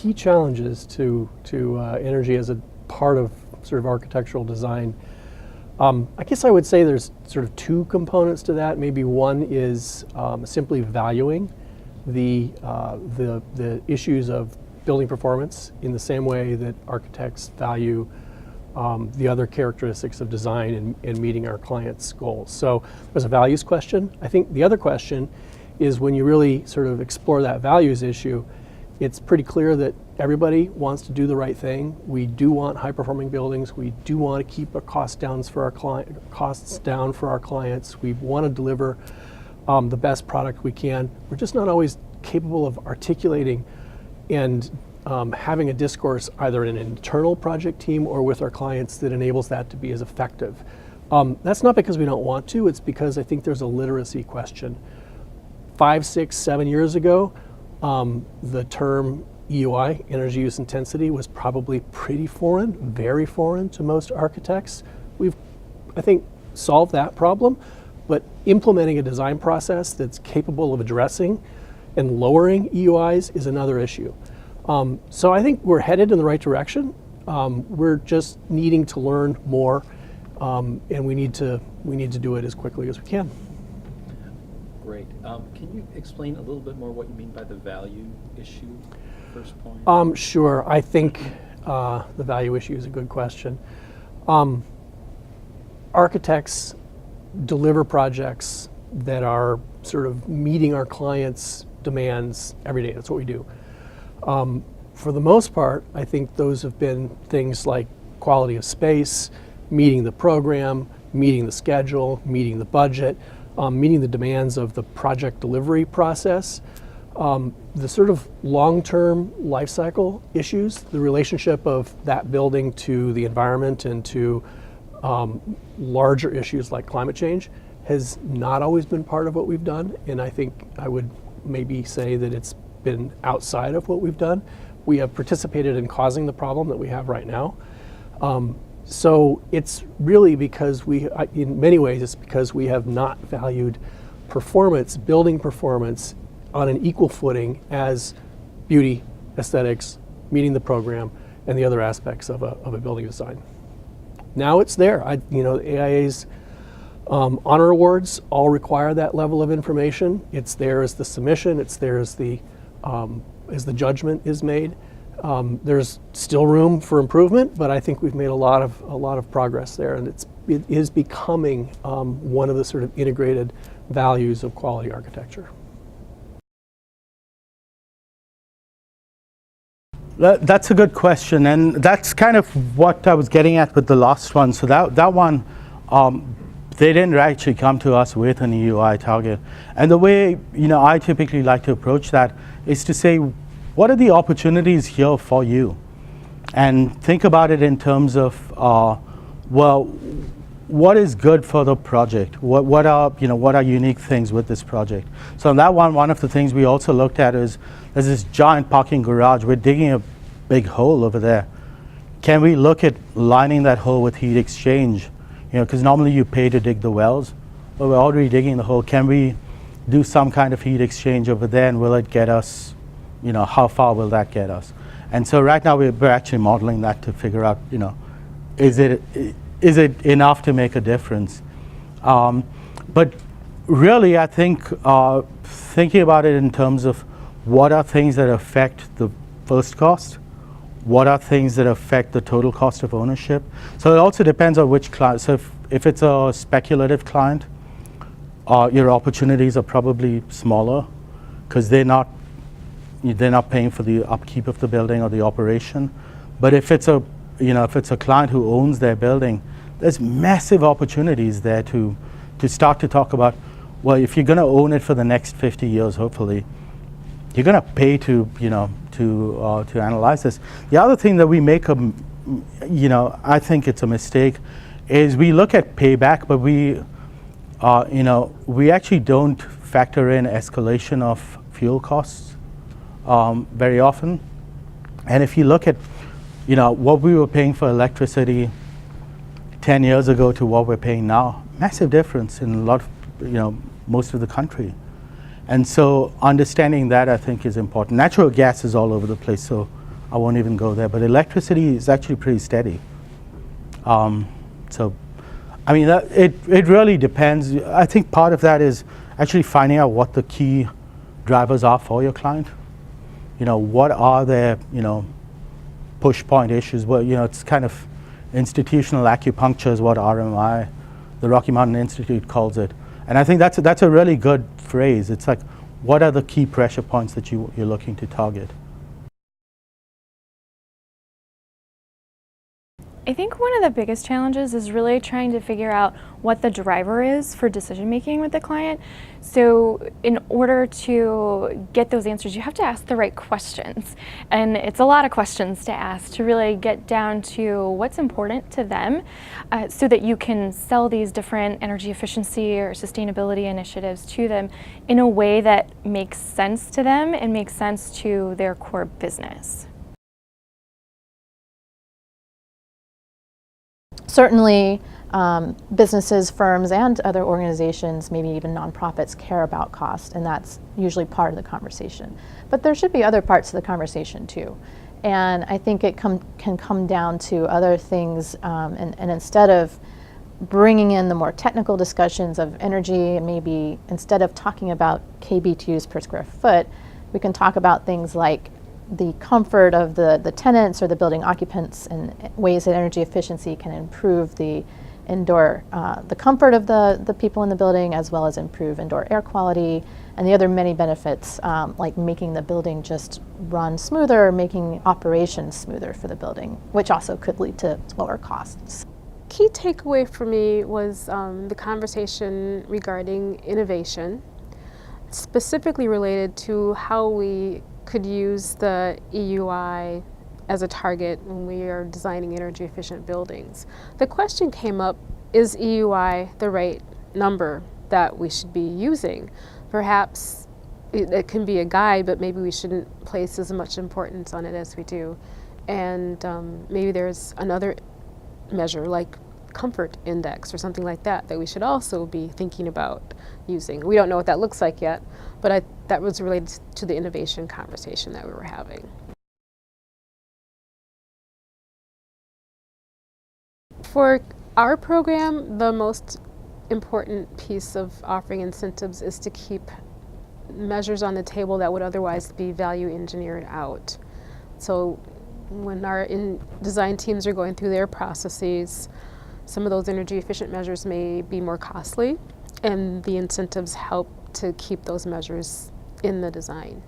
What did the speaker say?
key challenges to energy as a part of sort of architectural design. I guess I would say there's sort of two components to that. Maybe one is simply valuing the issues of building performance in the same way that architects value the other characteristics of design and meeting our clients' goals. So there's a values question. I think the other question is when you really sort of explore that values issue, it's pretty clear that everybody wants to do the right thing. We do want high-performing buildings. We do want to keep our costs down for our clients. We want to deliver the best product we can. We're just not always capable of articulating and having a discourse either in an internal project team or with our clients that enables that to be as effective. That's not because we don't want to. It's because I think there's a literacy question. 5, 6, 7 years ago, the term EUI, energy use intensity, was probably pretty foreign, very foreign to most architects. We've, I think, solved that problem, but implementing a design process that's capable of addressing and lowering EUIs is another issue. So I think we're headed in the right direction. We're just needing to learn more, and we need to do it as quickly as we can. Great. Can you explain a little bit more what you mean by the value issue, first point? Sure. I think the value issue is a good question. Architects deliver projects that are sort of meeting our clients' demands every day. That's what we do. For the most part, I think those have been things like quality of space, meeting the program, meeting the schedule, meeting the budget, meeting the demands of the project delivery process. The sort of long-term life cycle issues, the relationship of that building to the environment and to larger issues like climate change has not always been part of what we've done, and I think I would maybe say that it's been outside of what we've done. We have participated in causing the problem that we have right now. So it's really because in many ways, it's because we have not valued performance, building performance, on an equal footing as beauty, aesthetics, meeting the program, and the other aspects of a building design. Now it's there. The AIA's honor awards all require that level of information. It's there as the submission. It's there as the judgment is made. There's still room for improvement, but I think we've made a lot of progress there, and it is becoming one of the sort of integrated values of quality architecture. That's a good question, and that's kind of what I was getting at with the last one. So that one, they didn't actually come to us with an EUI target. And the way I typically like to approach that is to say, what are the opportunities here for you? And think about it in terms of, well, what is good for the project? What are unique things with this project? So on that one of the things we also looked at is there's this giant parking garage. We're digging a big hole over there. Can we look at lining that hole with heat exchange? Because normally you pay to dig the wells, but we're already digging the hole. Can we do some kind of heat exchange over there, and will it get us, how far will that get us? And so right now we're actually modeling that to figure out, is it enough to make a difference? But really, I think thinking about it in terms of what are things that affect the first cost, what are things that affect the total cost of ownership. So it also depends on which client. So if it's a speculative client, your opportunities are probably smaller because they're not paying for the upkeep of the building or the operation. But if it's a client who owns their building, there's massive opportunities there to start to talk about, well, if you're going to own it for the next 50 years, hopefully, you're going to pay to analyze this. The other thing that we make I think it's a mistake, is we look at payback, but we actually don't factor in escalation of fuel costs very often. And if you look at what we were paying for electricity 10 years ago to what we're paying now, massive difference in a lot of, most of the country. And so understanding that, I think, is important. Natural gas is all over the place, so I won't even go there. But electricity is actually pretty steady. So, I mean, it really depends. I think part of that is actually finding out what the key drivers are for your client. You know, what are their, you know, push point issues? Well, you know, it's kind of institutional acupuncture is what RMI, the Rocky Mountain Institute, calls it. And I think that's a really good phrase. It's like, what are the key pressure points that you're looking to target? I think one of the biggest challenges is really trying to figure out what the driver is for decision making with the client. So in order to get those answers, you have to ask the right questions. And it's a lot of questions to ask to really get down to what's important to them, so that you can sell these different energy efficiency or sustainability initiatives to them in a way that makes sense to them and makes sense to their core business. Certainly, businesses, firms, and other organizations, maybe even nonprofits, care about cost, and that's usually part of the conversation. But there should be other parts of the conversation too. And I think it can come down to other things, and instead of bringing in the more technical discussions of energy, maybe instead of talking about kBTUs per square foot, we can talk about things like the comfort of the tenants or the building occupants, and ways that energy efficiency can improve the indoor, the comfort of the people in the building, as well as improve indoor air quality, and the other many benefits, like making the building just run smoother, or making operations smoother for the building, which also could lead to lower costs. Key takeaway for me was the conversation regarding innovation, specifically related to how we could use the EUI as a target when we are designing energy efficient buildings. The question came up, is EUI the right number that we should be using? Perhaps it can be a guide, but maybe we shouldn't place as much importance on it as we do. And maybe there's another measure like comfort index or something like that we should also be thinking about using. We don't know what that looks like yet, but that was related to the innovation conversation that we were having. For our program, the most important piece of offering incentives is to keep measures on the table that would otherwise be value engineered out. So when our design teams are going through their processes, some of those energy efficient measures may be more costly, and the incentives help to keep those measures in the design.